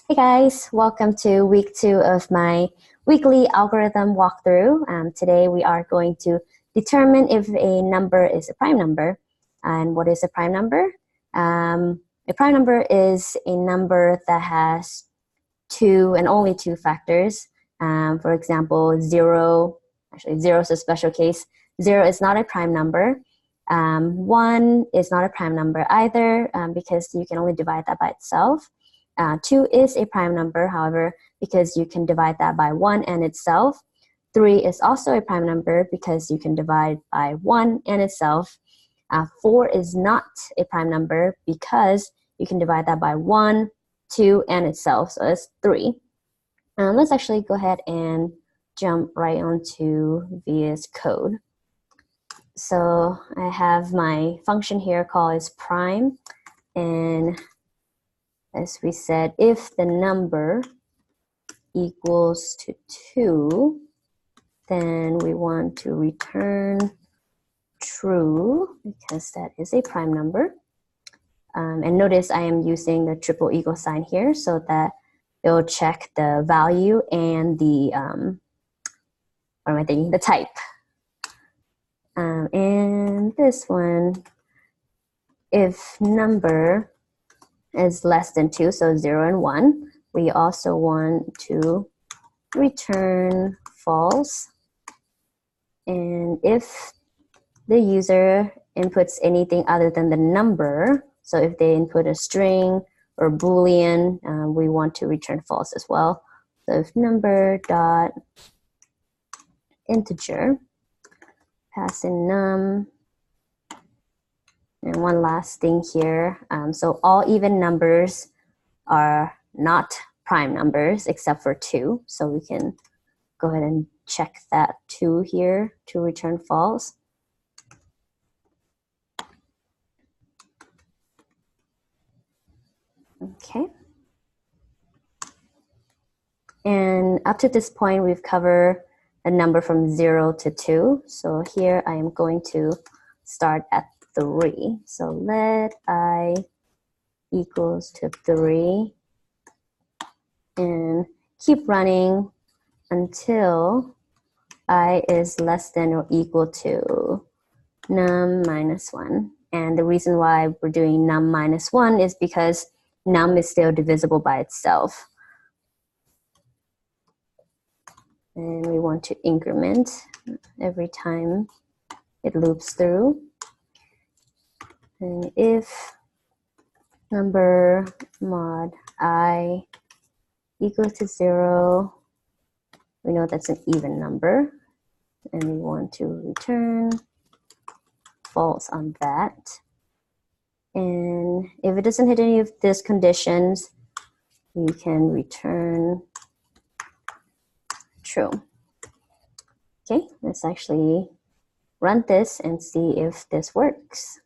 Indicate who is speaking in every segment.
Speaker 1: Hey guys, welcome to week 2 of my weekly algorithm walkthrough. Today we are going to determine if a number is a prime number. And what is a prime number? A prime number is a number that has two and only two factors. For example, 0 is a special case. 0 is not a prime number. 1 is not a prime number either because you can only divide that by itself. 2 is a prime number, however, because you can divide that by 1 and itself. 3 is also a prime number because you can divide by 1 and itself. 4 is not a prime number because you can divide that by 1, 2, and itself, so that's 3. Let's actually go ahead and jump right onto VS Code. So I have my function here called isPrime, and as we said, if the number equals to 2, then we want to return true because that is a prime number. And notice I am using the triple equal sign here so that it will check the value and the, the type. And this one, if number is less than 2, so 0 and 1, we also want to return false. And if the user inputs anything other than the number, so if they input a string or Boolean, we want to return false as well. So if number dot integer, pass in num. And one last thing here. So all even numbers are not prime numbers except for 2. So we can go ahead and check that 2 here to return false. Okay. And up to this point, we've covered a number from 0 to 2. So here I am going to start at 3. So let I equals to 3 and keep running until I is less than or equal to num minus 1. And the reason why we're doing num minus 1 is because num is still divisible by itself. And we want to increment every time it loops through. And if number mod I equals to 0, we know that's an even number. And we want to return false on that. And if it doesn't hit any of these conditions, we can return true. Okay, let's actually run this and see if this works.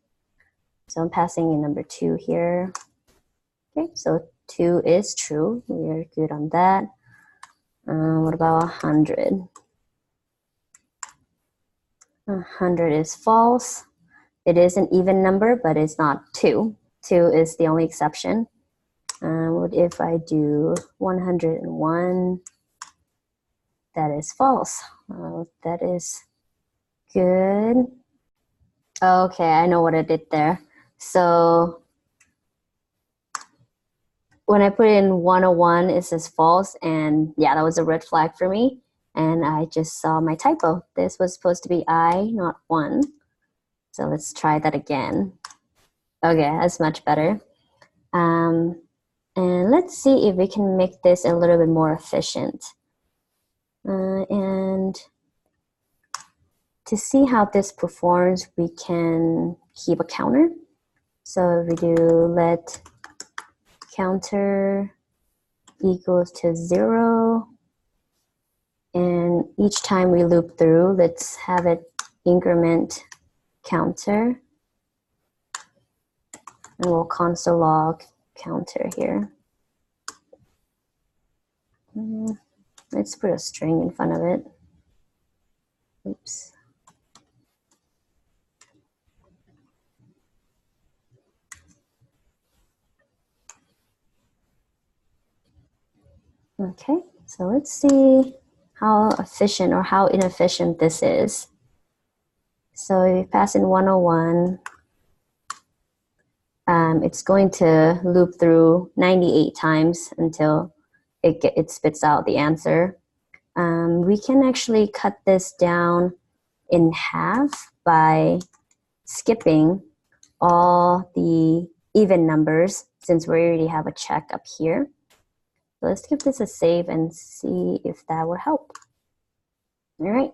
Speaker 1: So I'm passing in number 2 here. Okay, so 2 is true. We are good on that. What about 100? 100 is false. It is an even number, but it's not 2. 2 is the only exception. What if I do 101? That is false. That is good. Okay, I know what I did there. So when I put in 101, it says false, and yeah, that was a red flag for me. And I just saw my typo. This was supposed to be I, not 1. So let's try that again. Okay, that's much better. And let's see if we can make this a little bit more efficient. And to see how this performs, we can keep a counter. So if we do let counter equals to 0, and each time we loop through, let's have it increment counter, and we'll console log counter here. Let's put a string in front of it. Oops. Okay, so let's see how efficient or how inefficient this is. So if you pass in 101, it's going to loop through 98 times until it spits out the answer. We can actually cut this down in half by skipping all the even numbers since we already have a check up here. So let's give this a save and see if that will help. All right.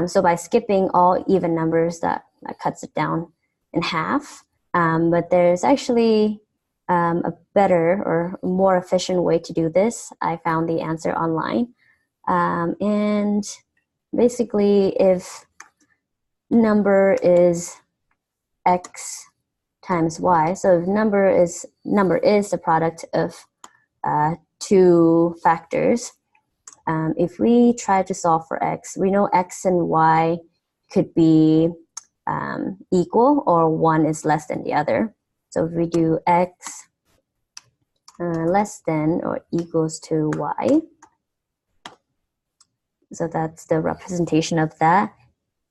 Speaker 1: So by skipping all even numbers, that cuts it down in half. But there's actually a better or more efficient way to do this. I found the answer online. And basically, if number is x times y, so if number is the product of two factors, if we try to solve for x, we know x and y could be equal or one is less than the other. So if we do x less than or equals to y, so that's the representation of that.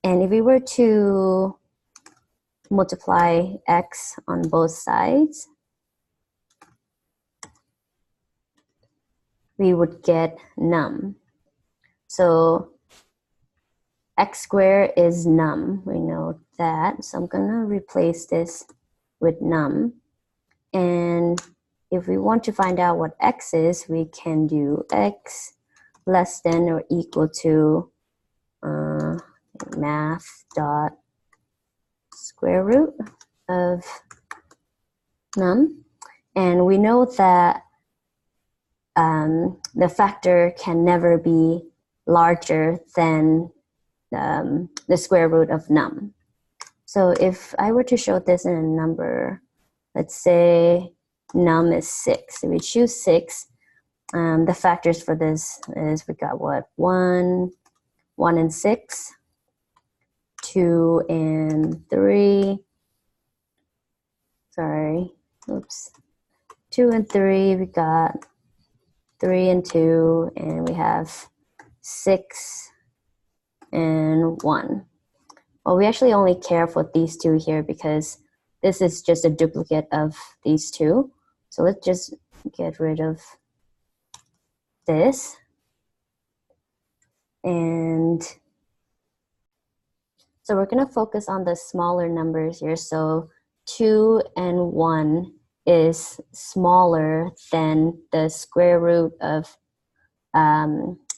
Speaker 1: And if we were to multiply x on both sides, we would get num. So x squared is num, we know that. So I'm gonna replace this with num. And if we want to find out what x is, we can do x less than or equal to math dot square root of num. And we know that the factor can never be larger than the square root of num. So if I were to show this in a number, let's say num is 6. If we choose 6, the factors for this is we got what? 1 and 6, 2 and 3. Sorry, oops. 2 and 3, we got 3 and 2, and we have 6 and 1. Well, we actually only care for these two here because this is just a duplicate of these two. So let's just get rid of this. And so we're going to focus on the smaller numbers here. So 2 and 1 is smaller than the square root of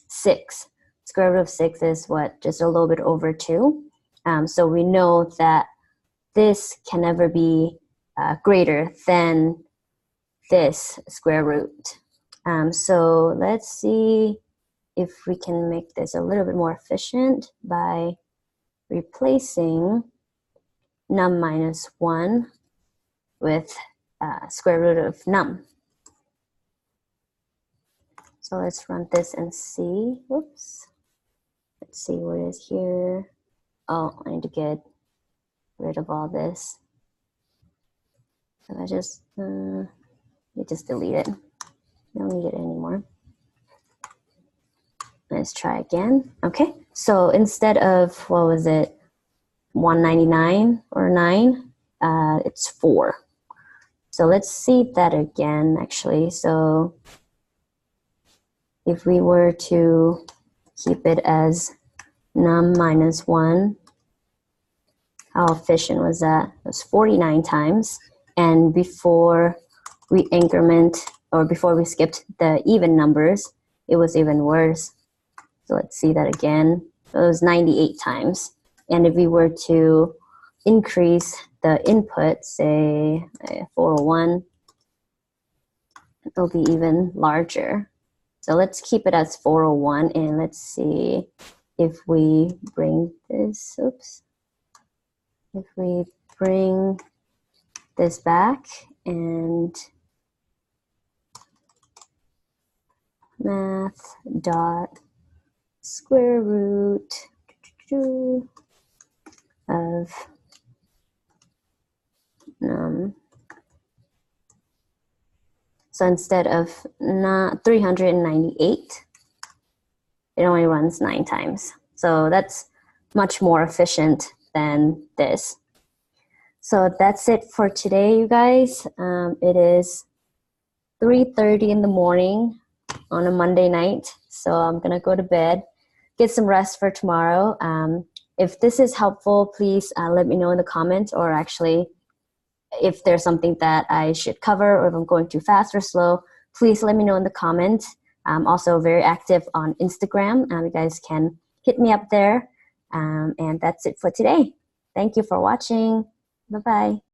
Speaker 1: 6. Square root of 6 is what? Just a little bit over 2. So we know that this can never be greater than this square root. So let's see if we can make this a little bit more efficient by replacing num minus 1 with square root of num. So let's run this and see. Whoops. Let's see what is here. Oh, I need to get rid of all this. So I just delete it. Don't need it anymore. Let's try again. Okay, so instead of, what was it, 199 or 9, it's 4. So let's see that again, actually. So if we were to keep it as num minus 1, how efficient was that? It was 49 times. And before we increment, or before we skipped the even numbers, it was even worse. So let's see that again. It was 98 times. And if we were to increase the input, say 401, it'll be even larger. So let's keep it as 401, and let's see if we bring this, oops. If we bring this back and math dot square root of num. So instead of 398, it only runs 9 times. So that's much more efficient than this. So that's it for today, you guys. It is 3:30 in the morning on a Monday night. So I'm gonna go to bed, get some rest for tomorrow. If this is helpful, please let me know in the comments, or actually if there's something that I should cover, or if I'm going too fast or slow, please let me know in the comments. I'm also very active on Instagram. You guys can hit me up there. And that's it for today. Thank you for watching. Bye-bye.